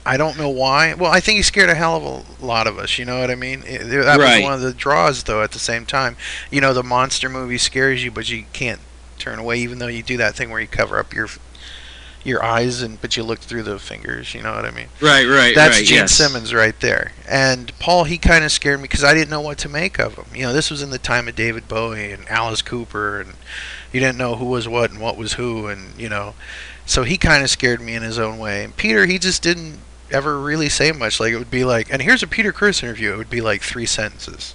Speaker 2: I don't know why. Well, I think he scared a hell of a lot of us. You know what I mean? That was
Speaker 3: Right.
Speaker 2: one of the draws, though. At the same time, the monster movie scares you, but you can't turn away, even though you do that thing where you cover up your eyes, but you look through the fingers. You know what I mean?
Speaker 3: Right.
Speaker 2: That's
Speaker 3: right,
Speaker 2: Gene
Speaker 3: yes.
Speaker 2: Simmons right there. And Paul, he kind of scared me because I didn't know what to make of him. This was in the time of David Bowie and Alice Cooper, and you didn't know who was what and what was who, and so he kind of scared me in his own way. And Peter, he just didn't ever really say much. Like, it would be like, and here's a Peter Criss interview. It would be like 3 sentences.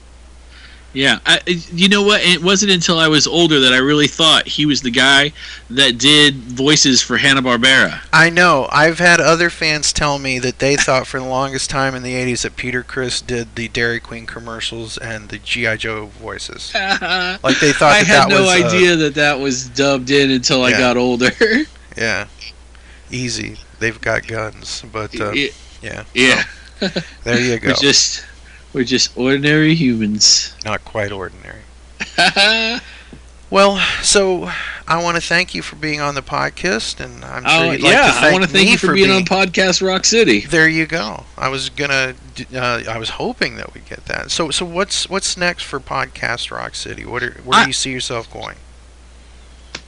Speaker 3: Yeah, you know what? It wasn't until I was older that I really thought he was the guy that did voices for Hanna-Barbera.
Speaker 2: I know. I've had other fans tell me that they thought for the longest time in the 80s that Peter Criss did the Dairy Queen commercials and the G.I. Joe voices. Like, they thought
Speaker 3: I had no
Speaker 2: was,
Speaker 3: idea that was dubbed in until I got older.
Speaker 2: Yeah. Easy. They've got guns. But, yeah.
Speaker 3: Yeah.
Speaker 2: So, there you go.
Speaker 3: We're just ordinary humans.
Speaker 2: Not quite ordinary. Well, so I want to thank you for being on the podcast, and I'm sure you'd like to thank
Speaker 3: I want to thank
Speaker 2: me
Speaker 3: you for being on Podcast Rock City.
Speaker 2: There you go. I was hoping that we'd get that. So what's next for Podcast Rock City? Where do you see yourself going?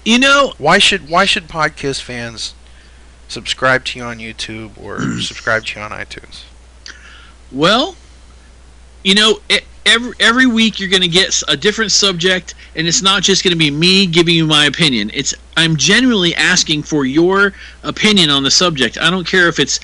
Speaker 2: Why should Podkisst fans subscribe to you on YouTube or subscribe to you on iTunes?
Speaker 3: Well, every week you're going to get a different subject, and it's not just going to be me giving you my opinion. I'm genuinely asking for your opinion on the subject. I don't care if it's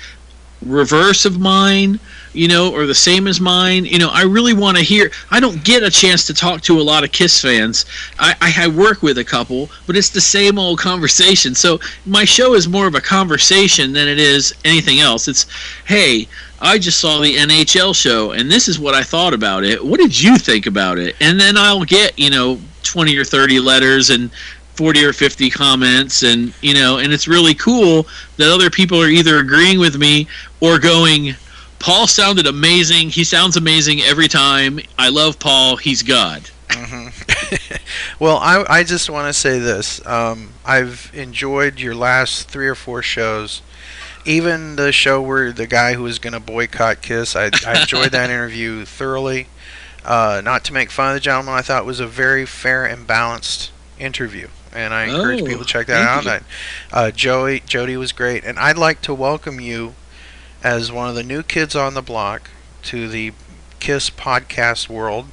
Speaker 3: reverse of mine, or the same as mine. I really want to hear. I don't get a chance to talk to a lot of Kiss fans. I work with a couple, but it's the same old conversation. So my show is more of a conversation than it is anything else. It's, hey, I just saw the NHL show, and this is what I thought about it. What did you think about it? And then I'll get, 20 or 30 letters and 40 or 50 comments, and and it's really cool that other people are either agreeing with me or going, Paul sounded amazing. He sounds amazing every time. I love Paul. He's God.
Speaker 2: Mm-hmm. Well, I just want to say this. I've enjoyed your last 3 or 4 shows, Even the show where the guy who was going to boycott Kiss, I enjoyed that interview thoroughly. Not to make fun of the gentleman, I thought it was a very fair and balanced interview, and I encourage people to check that out. Jody was great, and I'd like to welcome you as one of the new kids on the block to the Kiss podcast world.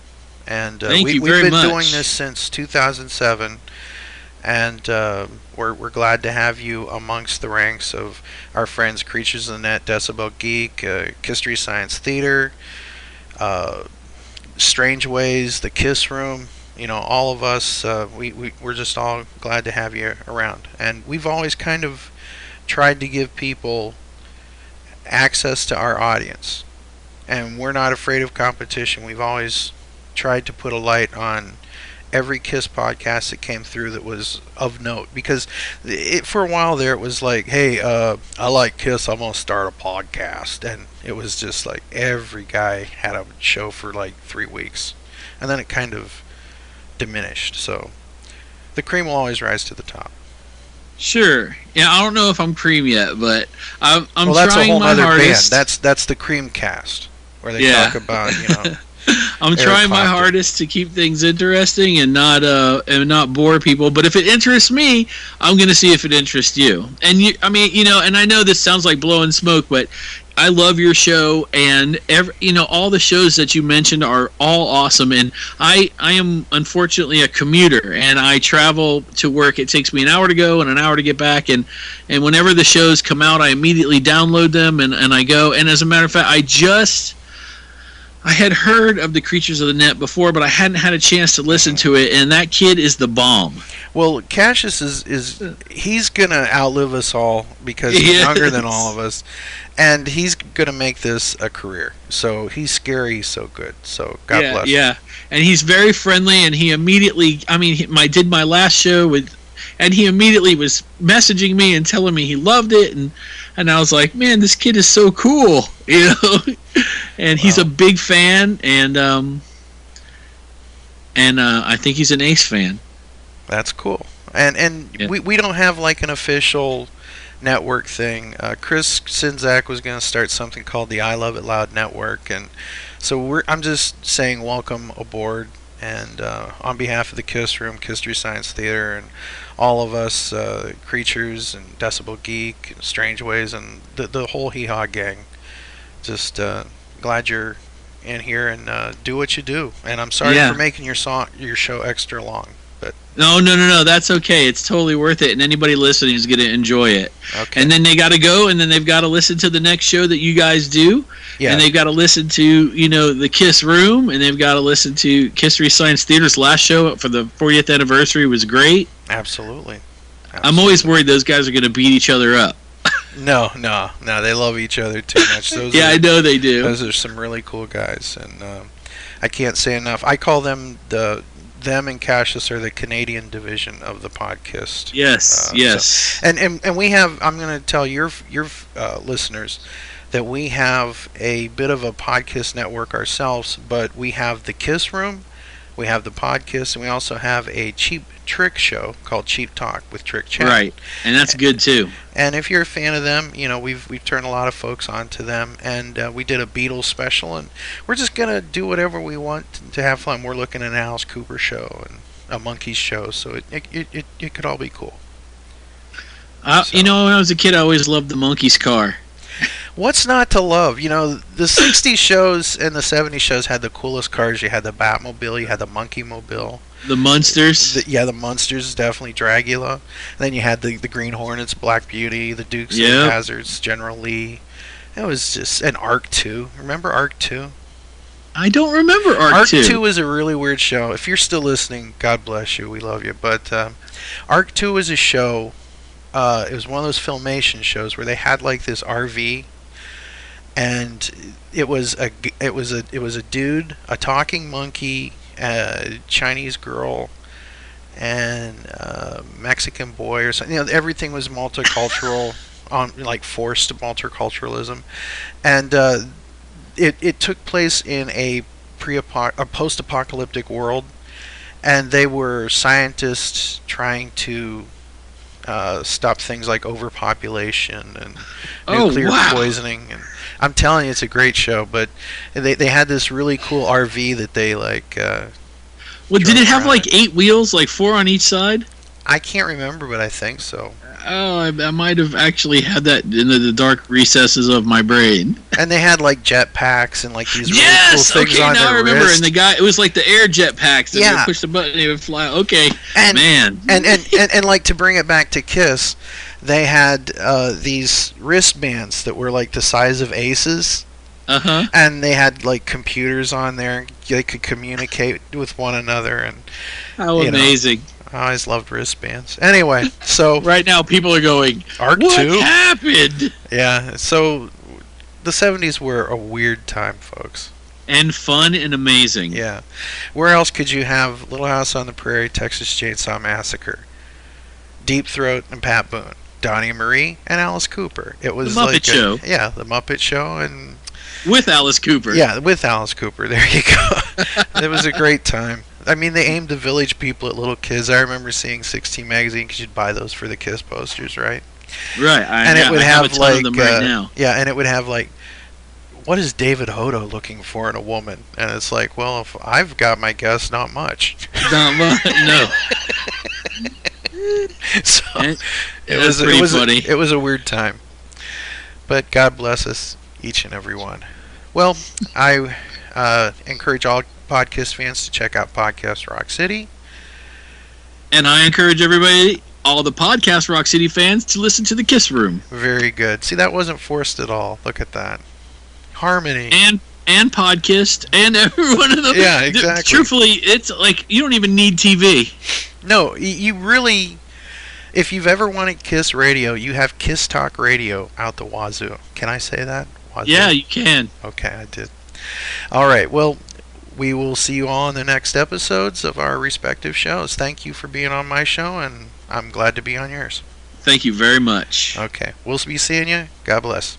Speaker 2: And we've been doing this since 2007, and we're glad to have you amongst the ranks of our friends Creatures of the Net, Decibel Geek, History Science Theater, Strange Ways, the Kiss Room. You know, all of us, we're just all glad to have you around. And we've always kind of tried to give people access to our audience, and we're not afraid of competition. We've always tried to put a light on every Kiss podcast that came through that was of note, because for a while there it was like, hey, I like Kiss, I'm gonna start a podcast, and it was just like every guy had a show for like 3 weeks, and then it kind of diminished. So the cream will always rise to the top.
Speaker 3: Sure. Yeah, I don't know if I'm cream yet, but I'm
Speaker 2: well, that's
Speaker 3: trying
Speaker 2: a whole
Speaker 3: my
Speaker 2: other
Speaker 3: hardest.
Speaker 2: band. That's the Cream Cast, where they talk about, you know.
Speaker 3: I'm trying my hardest to keep things interesting and not bore people. But if it interests me, I'm going to see if it interests you. And I mean, you know, and I know this sounds like blowing smoke, but I love your show, and all the shows that you mentioned are all awesome. And I am unfortunately a commuter, and I travel to work. It takes me an hour to go and an hour to get back. And whenever the shows come out, I immediately download them and I go. And as a matter of fact, I had heard of the Creatures of the Net before, but I hadn't had a chance to listen to it, and that kid is the bomb.
Speaker 2: Well, Cassius is he's gonna outlive us all because he's younger than all of us, and he's gonna make this a career. So he's scary, he's so good. So God bless him.
Speaker 3: Yeah, and he's very friendly, and he immediately, did my last show with, and he immediately was messaging me and telling me he loved it, and I was like, man, this kid is so cool, you know. And he's a big fan, and I think he's an Ace fan.
Speaker 2: That's cool. And we don't have like an official network thing. Chris Sinzak was going to start something called the I Love It Loud Network, and so I'm just saying welcome aboard. And on behalf of the Kiss Room, History Science Theater, and all of us, Creatures and Decibel Geek, and Strange Ways, and the whole Hee Haw gang, just glad you're in here, and do what you do. And I'm sorry for making your show extra long. But
Speaker 3: No, that's okay. It's totally worth it, and anybody listening is going to enjoy it.
Speaker 2: Okay.
Speaker 3: And then they got to go, and then they've got to listen to the next show that you guys do. Yeah. And they've got to listen to, the Kiss Room, and they've got to listen to History Science Theater's last show for the 40th anniversary was great.
Speaker 2: Absolutely.
Speaker 3: I'm always worried those guys are going to beat each other up.
Speaker 2: No, they love each other too much.
Speaker 3: I know they do.
Speaker 2: Those are some really cool guys, and I can't say enough. I call them them and Cassius are the Canadian division of the Podkisst.
Speaker 3: Yes.
Speaker 2: So, and we have. I'm going to tell your listeners that we have a bit of a Podkisst network ourselves, but we have the Kiss Room, we have the Podkisst, and we also have a Cheap Trick show called Cheap Talk with Trick Chat.
Speaker 3: Right, and that's good too.
Speaker 2: And if you're a fan of them, we've turned a lot of folks onto them, and we did a Beatles special, and we're just gonna do whatever we want to have fun. We're looking at an Alice Cooper show and a Monkees show, so it could all be cool.
Speaker 3: When I was a kid, I always loved the Monkees car.
Speaker 2: What's not to love? The 60s shows and the 70s shows had the coolest cars. You had the Batmobile, you had the Monkey Mobile.
Speaker 3: The Munsters?
Speaker 2: The Munsters, definitely Dragula. And then you had the Green Hornets, Black Beauty, the Dukes of Hazzards, General Lee. It was just an Arc 2. Remember Arc 2?
Speaker 3: I don't remember Arc 2.
Speaker 2: Arc 2 was a really weird show. If you're still listening, God bless you. We love you. But Arc 2 was a show. It was one of those Filmation shows where they had like this RV, and it was a dude, a talking monkey, a Chinese girl, and a Mexican boy or something. Everything was multicultural, forced multiculturalism, and it took place in a post-apocalyptic world, and they were scientists trying to stop things like overpopulation and
Speaker 3: Oh,
Speaker 2: nuclear
Speaker 3: wow.
Speaker 2: poisoning. And I'm telling you, it's a great show. But they had this really cool RV that they like.
Speaker 3: Well, did it have
Speaker 2: around
Speaker 3: like 8 wheels, like 4 on each side?
Speaker 2: I can't remember, but I think so.
Speaker 3: Oh, I might have actually had that in the dark recesses of my brain.
Speaker 2: And they had like jetpacks and like these really
Speaker 3: Yes.
Speaker 2: cool things
Speaker 3: Okay,
Speaker 2: on
Speaker 3: now I
Speaker 2: their
Speaker 3: remember.
Speaker 2: wrist.
Speaker 3: And the guy, it was like the air jet packs. That
Speaker 2: Yeah.
Speaker 3: would push the button, and it would fly. Okay,
Speaker 2: And
Speaker 3: man.
Speaker 2: and like to bring it back to Kiss, they had these wristbands that were like the size of aces,
Speaker 3: Uh-huh.
Speaker 2: and they had like computers on there. They could communicate with one another, and
Speaker 3: How
Speaker 2: you know.
Speaker 3: amazing.
Speaker 2: I always loved wristbands. Anyway, so
Speaker 3: Right now, people are going,
Speaker 2: Arc
Speaker 3: what
Speaker 2: 2?
Speaker 3: happened?
Speaker 2: Yeah, so the 70s were a weird time, folks.
Speaker 3: And fun and amazing.
Speaker 2: Yeah. Where else could you have Little House on the Prairie, Texas Chainsaw Massacre, Deep Throat and Pat Boone, Donnie Marie and Alice Cooper? It was
Speaker 3: The Muppet
Speaker 2: like
Speaker 3: Show.
Speaker 2: Yeah, the Muppet Show, and
Speaker 3: With Alice Cooper.
Speaker 2: yeah, with Alice Cooper. There you go. It was a great time. I mean, they aimed the village people at little kids. I remember seeing 16 magazine because you'd buy those for the Kiss posters, right?
Speaker 3: Right.
Speaker 2: And it would
Speaker 3: I
Speaker 2: have
Speaker 3: a ton
Speaker 2: like
Speaker 3: of them right now.
Speaker 2: yeah, and it would have like, what is David Hodo looking for in a woman? And it's like, well, if I've got my guess, not much.
Speaker 3: Not much, no.
Speaker 2: So
Speaker 3: That's
Speaker 2: it was
Speaker 3: funny.
Speaker 2: it was a weird time, but God bless us, each and every one. Well, I encourage all Podkisst fans to check out Podcast Rock City.
Speaker 3: And I encourage everybody, all the Podcast Rock City fans, to listen to the Kiss Room.
Speaker 2: Very good. See, that wasn't forced at all. Look at that harmony.
Speaker 3: And Podkisst and every one of them.
Speaker 2: Yeah, exactly.
Speaker 3: Truthfully, it's like you don't even need TV.
Speaker 2: No, you really, if you've ever wanted Kiss radio, you have Kiss Talk Radio out the wazoo. Can I say that? Wazoo?
Speaker 3: Yeah, you can.
Speaker 2: Okay, I did. All right, well, we will see you all in the next episodes of our respective shows. Thank you for being on my show, and I'm glad to be on yours.
Speaker 3: Thank you very much.
Speaker 2: Okay, we'll be seeing you. God bless.